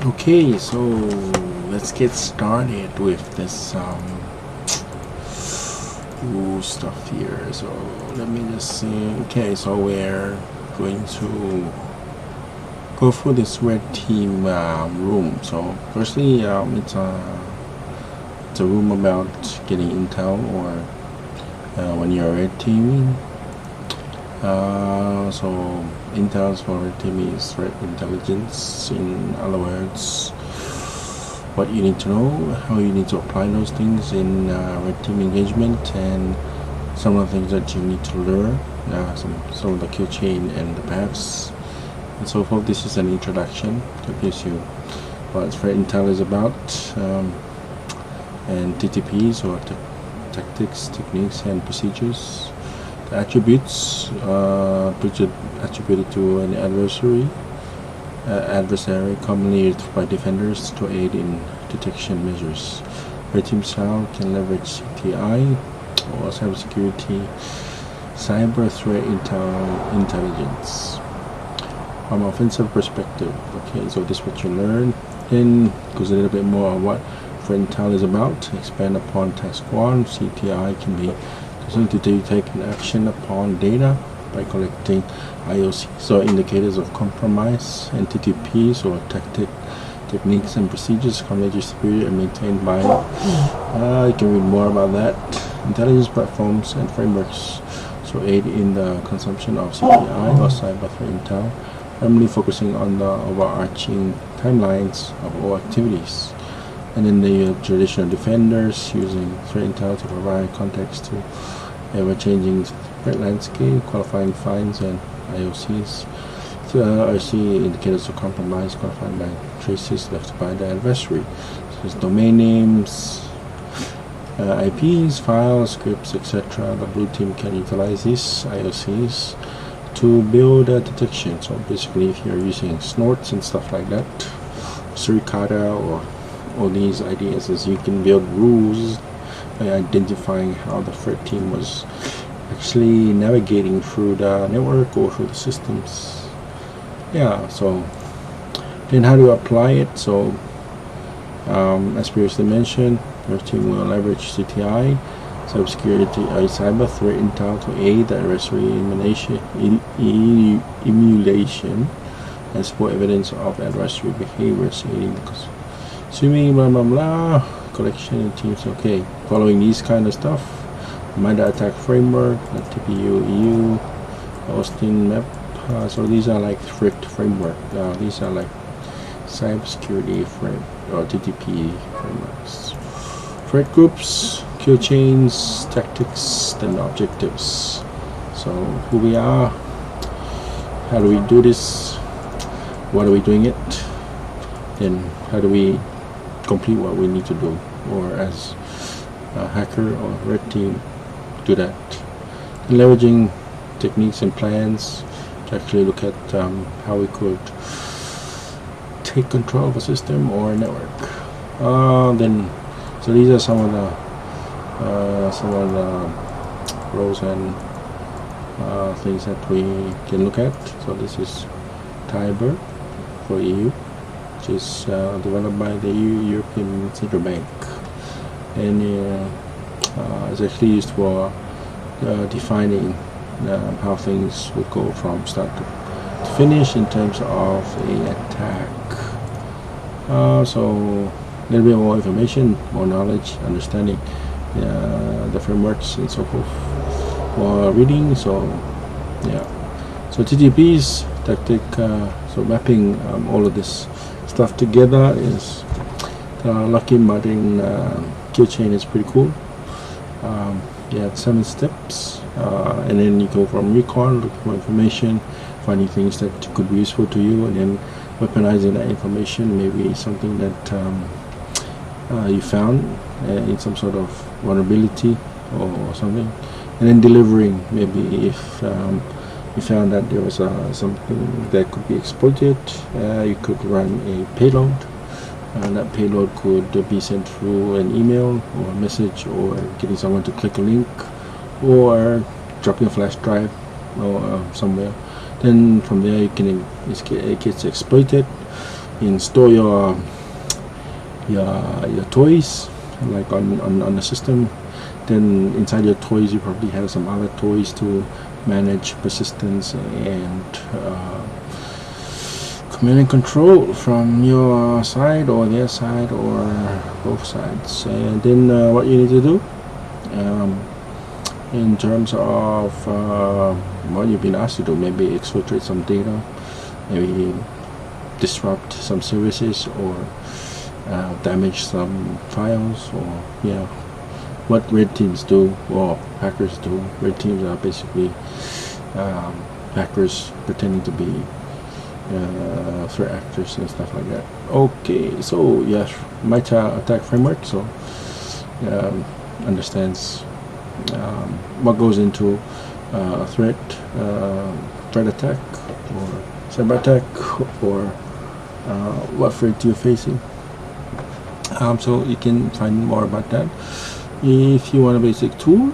Okay, so let's get started with this stuff here. So let me just see. Okay, so we're going to go through this red team room. So firstly, it's a room about getting intel or when you're red teaming. So intel for red team is threat intelligence. In other words, what you need to know, how you need to apply those things in red team engagement, and some of the things that you need to learn, some of the kill chain and the paths and so forth. This is an introduction that gives you what threat intel is about, and TTPs or tactics, techniques, and procedures. The attributes attributed to an adversary commonly used by defenders to aid in detection measures. Red team style can leverage CTI or cybersecurity, cyber threat intelligence from offensive perspective. Okay, so this is what you learn. Then goes a little bit more on what threat intel is about. Expand upon task 1. CTI can be to take an action upon data by collecting IOCs, so indicators of compromise, and TTPs or techniques and procedures commonly distributed and maintained by you can read more about that. Intelligence platforms and frameworks so aid in the consumption of CTI or cyber threat intel, primarily focusing on the overarching timelines of all activities. And then the traditional defenders using threat intel to provide context to ever-changing threat landscape, qualifying finds and IOCs. RC indicators of compromise qualified by traces left by the adversary. So it's domain names, IPs, files, scripts, etc. The blue team can utilize these IOCs to build a detection. So basically, if you're using snorts and stuff like that, Suricata or all these ideas, as you can build rules by identifying how the threat team was actually navigating through the network or through the systems. Yeah, so then how to apply it? So as previously mentioned, your team will leverage CTI, cybersecurity, cyber threat intel to aid the adversary emulation and support evidence of adversary behaviors, aiding the assuming blah blah blah collection in teams. Okay, following these kind of stuff, MITRE ATT&CK framework, TPU EU, Austin map. So these are like threat framework. These are like cybersecurity frame or TTP frameworks. Threat groups, kill chains, tactics, then objectives. So who we are, how do we do this, what are we doing it, then how do we complete what we need to do, or as a hacker or red team do that. And leveraging techniques and plans to actually look at how we could take control of a system or a network. So these are some of the roles and things that we can look at. So this is Tiber for EU, which is developed by the European Central Bank, and it's actually used for defining how things would go from start to finish in terms of a attack. So a little bit more information, more knowledge, understanding the frameworks and so forth for reading. So yeah, so TTPs, tactic, so mapping all of this stuff together is Lockheed Martin kill chain is pretty cool. Yeah, 7 steps, and then you go from recon, look for information, finding things that could be useful to you, and then weaponizing that information, maybe something that you found in some sort of vulnerability or something, and then delivering. Maybe if you found that there was something that could be exploited, you could run a payload, and that payload could be sent through an email or a message, or getting someone to click a link, or dropping a flash drive or somewhere. Then from there it gets exploited, install your toys like on the system. Then inside your toys you probably have some other toys to manage persistence and command and control from your side or their side or both sides. And then what you need to do in terms of what you've been asked to do, maybe exfiltrate some data, maybe disrupt some services, or damage some files, or what red teams do or hackers do. Red teams are basically hackers pretending to be threat actors and stuff like that. Okay, so MITRE attack framework understands what goes into a threat attack or cyber attack, or what threat you're facing. So you can find more about that if you want a basic tool,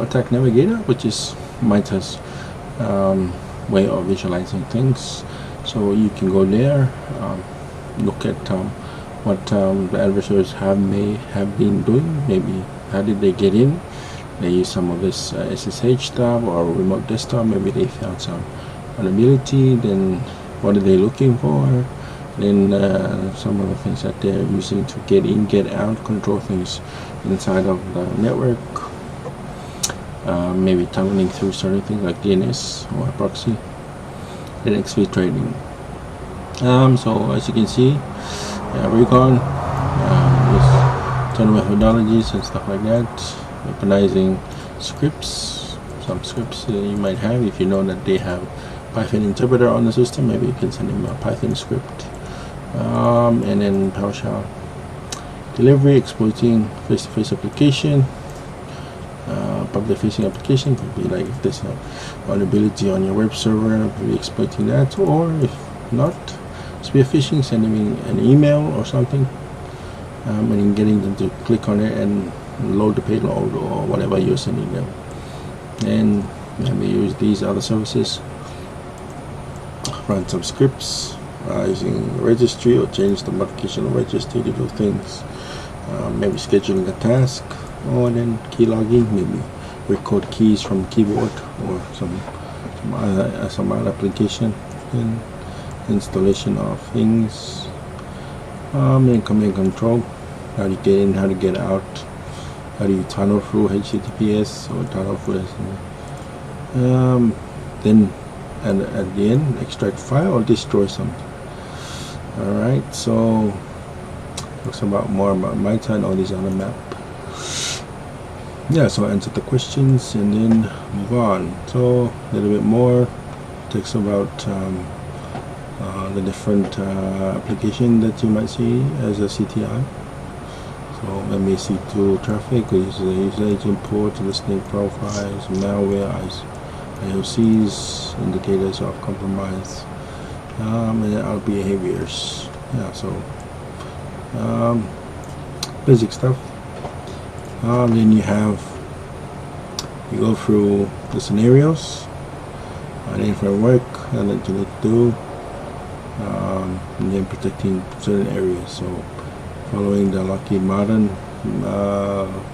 Attack Navigator, which is MITRE's way of visualizing things. So you can go there, look at what the adversaries may have been doing. Maybe how did they get in? They use some of this SSH stuff or remote desktop. Maybe they found some vulnerability. Then what are they looking for? Then some of the things that they're using to get in, get out, control things inside of the network. Maybe tunneling through certain things like DNS or proxy. Then exfiltrating. So as you can see, recon with tunnel methodologies and stuff like that. Weaponizing scripts. Some scripts you might have, if you know that they have Python interpreter on the system, maybe you can send them a Python script. And then PowerShell delivery, exploiting face-to-face application. Public-facing application could be like if there's a vulnerability on your web server, maybe exploiting that, or if not, spear phishing, sending an email or something, and then getting them to click on it and load the payload or whatever you're sending them. And maybe use these other services, run some scripts using registry, or change the modification of registry to do things. Maybe scheduling a task, or then key logging, maybe record keys from keyboard or some other application. Then installation of things, and command control, how to get in, how to get out, how do you tunnel through HTTPS or tunnel through then and at the end extract file or destroy something. Alright, so talks about more about MITRE and all these other map. So answer the questions and then move on. So a little bit more talks about the different application that you might see as a CTI. So MAC2 traffic, user agent port, listening profiles, malware, IOCs, indicators of compromise, and our behaviors. So basic stuff. Then you go through the scenarios, the framework that you need to do, and then protecting certain areas. So following the Lockheed Martin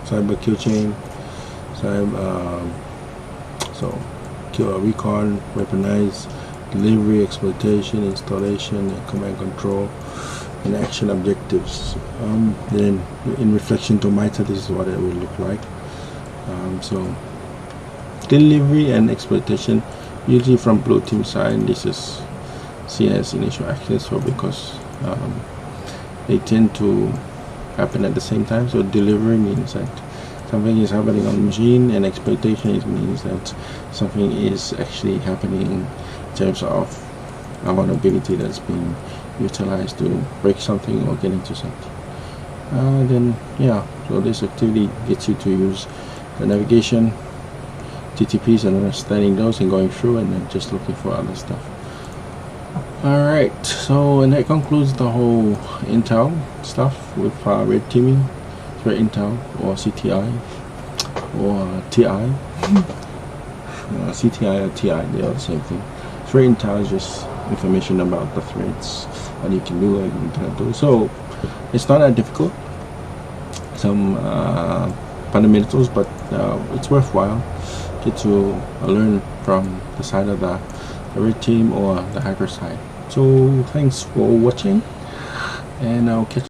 cyber kill chain, so kill recon, weaponize, delivery, exploitation, installation, and command control, and action objectives. Then in reflection to MITRE, this is what it will look like. So delivery and exploitation, usually from blue team side, this is seen as initial actions, so because they tend to happen at the same time. So delivery means that something is happening on the machine, and exploitation means that something is actually happening in terms of a vulnerability that's being utilized to break something or get into something. So this activity gets you to use the navigation, TTPs, and understanding those and going through, and then just looking for other stuff. Alright, so and that concludes the whole Intel stuff with red teaming, threat intel, or CTI, or TI. CTI or TI, they are the same thing. Threat intel is just information about the threats, what you can do and you cannot do. So it's not that difficult. Some fundamentals, but it's worthwhile to learn from the side of the red team or the hacker side. So thanks for watching, and I'll catch